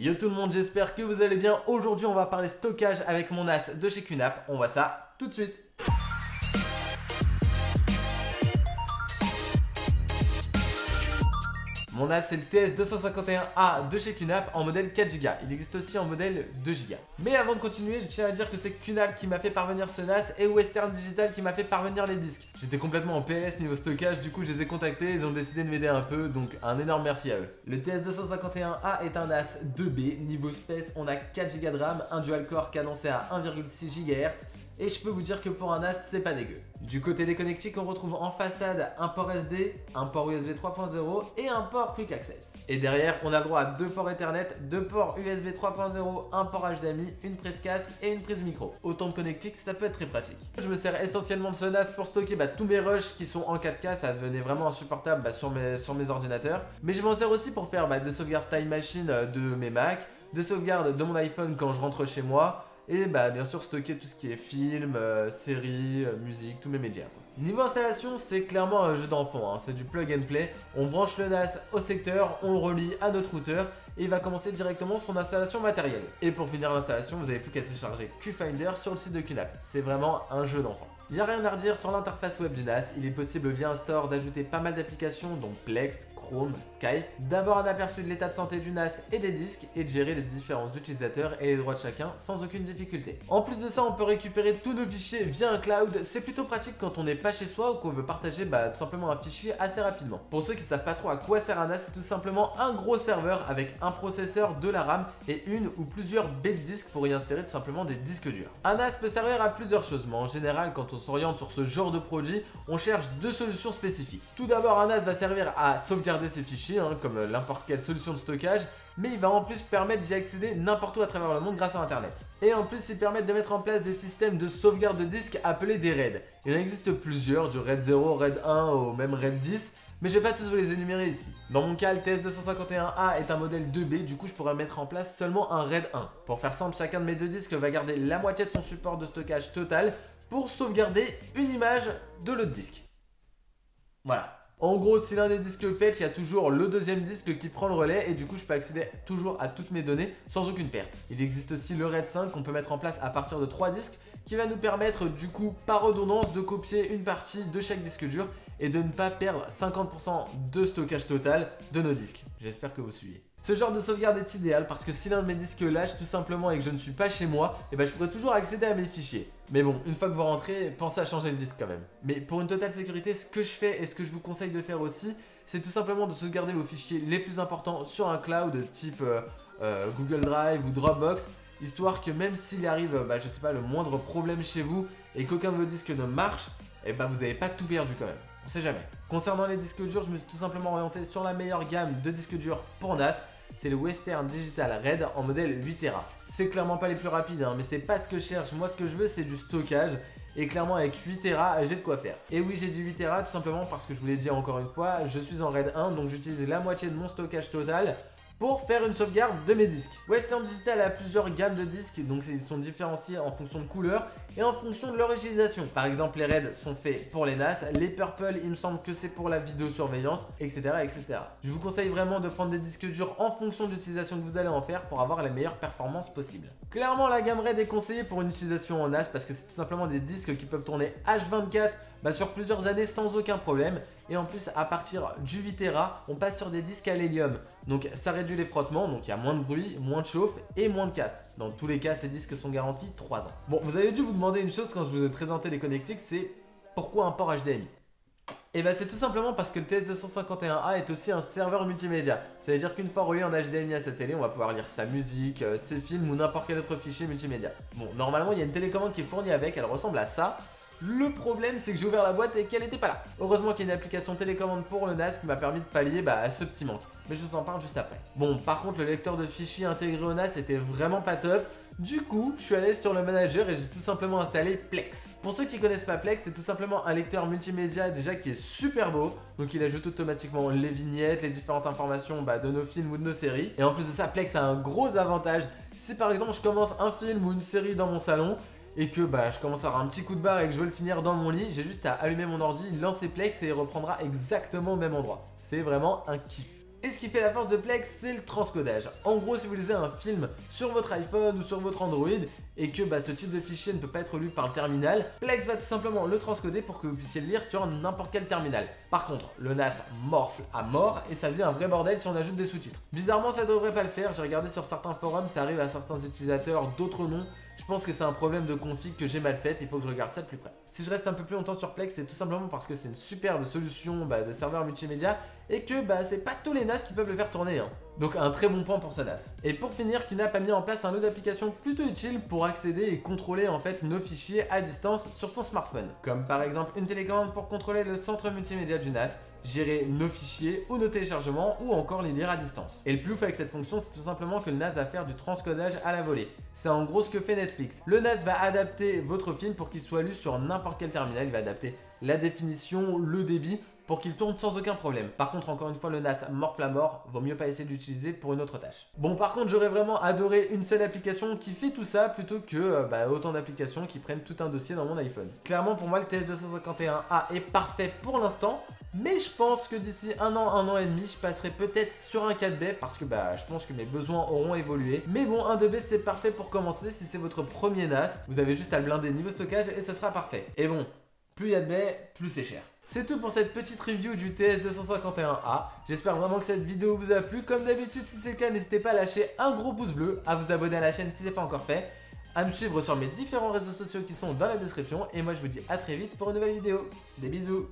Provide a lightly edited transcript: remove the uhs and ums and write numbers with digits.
Yo tout le monde, j'espère que vous allez bien. Aujourd'hui on va parler stockage avec mon NAS de chez QNAP. On voit ça tout de suite. Mon NAS c'est le TS251A de chez QNAP en modèle 4Go. Il existe aussi en modèle 2Go. Mais avant de continuer, je tiens à dire que c'est QNAP qui m'a fait parvenir ce NAS et Western Digital qui m'a fait parvenir les disques. J'étais complètement en PLS niveau stockage, du coup je les ai contactés, ils ont décidé de m'aider un peu, donc un énorme merci à eux. Le TS251A est un NAS 2B, niveau space on a 4Go de RAM, un dual core cadencé à 1,6 GHz. Et je peux vous dire que pour un NAS, c'est pas dégueu. Du côté des connectiques, on retrouve en façade un port SD, un port USB 3.0 et un port Quick Access. Et derrière, on a le droit à deux ports Ethernet, deux ports USB 3.0, un port HDMI, une prise casque et une prise micro. Autant de connectiques, ça peut être très pratique. Je me sers essentiellement de ce NAS pour stocker tous mes rushs qui sont en 4K, ça devenait vraiment insupportable sur mes ordinateurs. Mais je m'en sers aussi pour faire des sauvegardes Time Machine de mes Mac, des sauvegardes de mon iPhone quand je rentre chez moi. Et bien sûr stocker tout ce qui est film, séries, musique, tous mes médias. Niveau installation, c'est clairement un jeu d'enfant, c'est du plug and play. On branche le NAS au secteur, on le relie à notre routeur et il va commencer directement son installation matérielle. Et pour finir l'installation, vous n'avez plus qu'à télécharger QFinder sur le site de QNAP. C'est vraiment un jeu d'enfant. Il n'y a rien à redire sur l'interface web du NAS, il est possible via un store d'ajouter pas mal d'applications dont Plex, Chrome, Skype, d'avoir un aperçu de l'état de santé du NAS et des disques et de gérer les différents utilisateurs et les droits de chacun sans aucune difficulté. En plus de ça, on peut récupérer tous nos fichiers via un cloud, c'est plutôt pratique quand on n'est pas chez soi ou qu'on veut partager tout simplement un fichier assez rapidement. Pour ceux qui ne savent pas trop à quoi sert un NAS, c'est tout simplement un gros serveur avec un processeur, de la RAM et une ou plusieurs baies de disques pour y insérer tout simplement des disques durs. Un NAS peut servir à plusieurs choses, mais en général quand on s'oriente sur ce genre de produit, on cherche deux solutions spécifiques. Tout d'abord, un NAS va servir à sauvegarder ses fichiers, comme n'importe quelle solution de stockage, mais il va en plus permettre d'y accéder n'importe où à travers le monde grâce à internet. Et en plus, il permet de mettre en place des systèmes de sauvegarde de disques appelés des RAID. Il en existe plusieurs, du RAID 0, RAID 1 au même RAID 10. Mais je vais pas tous vous les énumérer ici. Dans mon cas, le TS251A est un modèle 2B, du coup je pourrais mettre en place seulement un RAID 1. Pour faire simple, chacun de mes deux disques va garder la moitié de son support de stockage total pour sauvegarder une image de l'autre disque. Voilà. En gros, si l'un des disques pète, il y a toujours le deuxième disque qui prend le relais et du coup je peux accéder toujours à toutes mes données sans aucune perte. Il existe aussi le RAID 5 qu'on peut mettre en place à partir de 3 disques qui va nous permettre du coup par redondance de copier une partie de chaque disque dur et de ne pas perdre 50% de stockage total de nos disques. J'espère que vous suivez. Ce genre de sauvegarde est idéal parce que si l'un de mes disques lâche tout simplement et que je ne suis pas chez moi, je pourrais toujours accéder à mes fichiers. Mais bon, une fois que vous rentrez, pensez à changer le disque quand même. Mais pour une totale sécurité, ce que je fais et ce que je vous conseille de faire aussi, c'est tout simplement de sauvegarder vos fichiers les plus importants sur un cloud type Google Drive ou Dropbox, histoire que même s'il arrive, je sais pas, le moindre problème chez vous et qu'aucun de vos disques ne marche, vous n'avez pas tout perdu quand même. On sait jamais. Concernant les disques durs, je me suis tout simplement orienté sur la meilleure gamme de disques durs pour NAS. C'est le Western Digital Red en modèle 8 Tera. C'est clairement pas les plus rapides, mais c'est pas ce que je cherche. Moi, ce que je veux, c'est du stockage. Et clairement, avec 8 Tera, j'ai de quoi faire. Et oui, j'ai dit 8 Tera tout simplement parce que je vous l'ai dit encore une fois, je suis en RAID 1, donc j'utilise la moitié de mon stockage total pour faire une sauvegarde de mes disques. Western Digital a plusieurs gammes de disques, donc ils sont différenciés en fonction de couleur et en fonction de leur utilisation. Par exemple, les Red sont faits pour les NAS, les Purple, il me semble que c'est pour la vidéosurveillance, etc., etc. Je vous conseille vraiment de prendre des disques durs en fonction de l'utilisation que vous allez en faire pour avoir les meilleures performances possibles. Clairement, la gamme Red est conseillée pour une utilisation en NAS parce que c'est tout simplement des disques qui peuvent tourner H24 sur plusieurs années sans aucun problème. Et en plus, à partir du 8 Tera, on passe sur des disques à l'hélium. Donc ça réduit les frottements, donc il y a moins de bruit, moins de chauffe et moins de casse. Dans tous les cas, ces disques sont garantis 3 ans. Bon, vous avez dû vous demander une chose quand je vous ai présenté les connectiques, c'est pourquoi un port HDMI? Et c'est tout simplement parce que le TS251A est aussi un serveur multimédia. Ça veut dire qu'une fois relié en HDMI à sa télé, on va pouvoir lire sa musique, ses films ou n'importe quel autre fichier multimédia. Bon, normalement, il y a une télécommande qui est fournie avec, elle ressemble à ça. Le problème, c'est que j'ai ouvert la boîte et qu'elle n'était pas là. Heureusement qu'il y a une application télécommande pour le NAS qui m'a permis de pallier à ce petit manque. Mais je vous en parle juste après. Bon, par contre, le lecteur de fichiers intégré au NAS était vraiment pas top. Du coup, je suis allé sur le manager et j'ai tout simplement installé Plex. Pour ceux qui connaissent pas Plex, c'est tout simplement un lecteur multimédia déjà qui est super beau. Donc il ajoute automatiquement les vignettes, les différentes informations de nos films ou de nos séries. Et en plus de ça, Plex a un gros avantage. Si par exemple je commence un film ou une série dans mon salon, et que je commence à avoir un petit coup de barre et que je veux le finir dans mon lit, j'ai juste à allumer mon ordi, lancer Plex et il reprendra exactement au même endroit. C'est vraiment un kiff. Et ce qui fait la force de Plex, c'est le transcodage. En gros, si vous lisez un film sur votre iPhone ou sur votre Android et que ce type de fichier ne peut pas être lu par le terminal, Plex va tout simplement le transcoder pour que vous puissiez le lire sur n'importe quel terminal. Par contre, le NAS morfle à mort et ça devient un vrai bordel si on ajoute des sous-titres. Bizarrement, ça devrait pas le faire. J'ai regardé sur certains forums, ça arrive à certains utilisateurs, d'autres non. Je pense que c'est un problème de config que j'ai mal fait, il faut que je regarde ça de plus près. Si je reste un peu plus longtemps sur Plex, c'est tout simplement parce que c'est une superbe solution de serveur multimédia et que c'est pas tous les NAS qui peuvent le faire tourner. Donc un très bon point pour ce NAS. Et pour finir, QNAP a mis en place un lot d'applications plutôt utile pour accéder et contrôler en fait nos fichiers à distance sur son smartphone. Comme par exemple une télécommande pour contrôler le centre multimédia du NAS, gérer nos fichiers ou nos téléchargements ou encore les lire à distance. Et le plus ouf avec cette fonction, c'est tout simplement que le NAS va faire du transcodage à la volée. C'est en gros ce que fait Netflix. Le NAS va adapter votre film pour qu'il soit lu sur n'importe quel terminal, il va adapter la définition, le débit pour qu'il tourne sans aucun problème. Par contre, encore une fois, le NAS morfle à mort, vaut mieux pas essayer de l'utiliser pour une autre tâche. Bon, par contre, j'aurais vraiment adoré une seule application qui fait tout ça plutôt que autant d'applications qui prennent tout un dossier dans mon iPhone. Clairement, pour moi, le TS251A est parfait pour l'instant. Mais je pense que d'ici un an et demi, je passerai peut-être sur un 4B parce que je pense que mes besoins auront évolué. Mais bon, un 2B c'est parfait pour commencer si c'est votre premier NAS. Vous avez juste à le blinder niveau stockage et ça sera parfait. Et bon, plus il y a de baies, plus c'est cher. C'est tout pour cette petite review du TS251A. J'espère vraiment que cette vidéo vous a plu. Comme d'habitude, si c'est le cas, n'hésitez pas à lâcher un gros pouce bleu, à vous abonner à la chaîne si ce n'est pas encore fait, à me suivre sur mes différents réseaux sociaux qui sont dans la description. Et moi, je vous dis à très vite pour une nouvelle vidéo. Des bisous!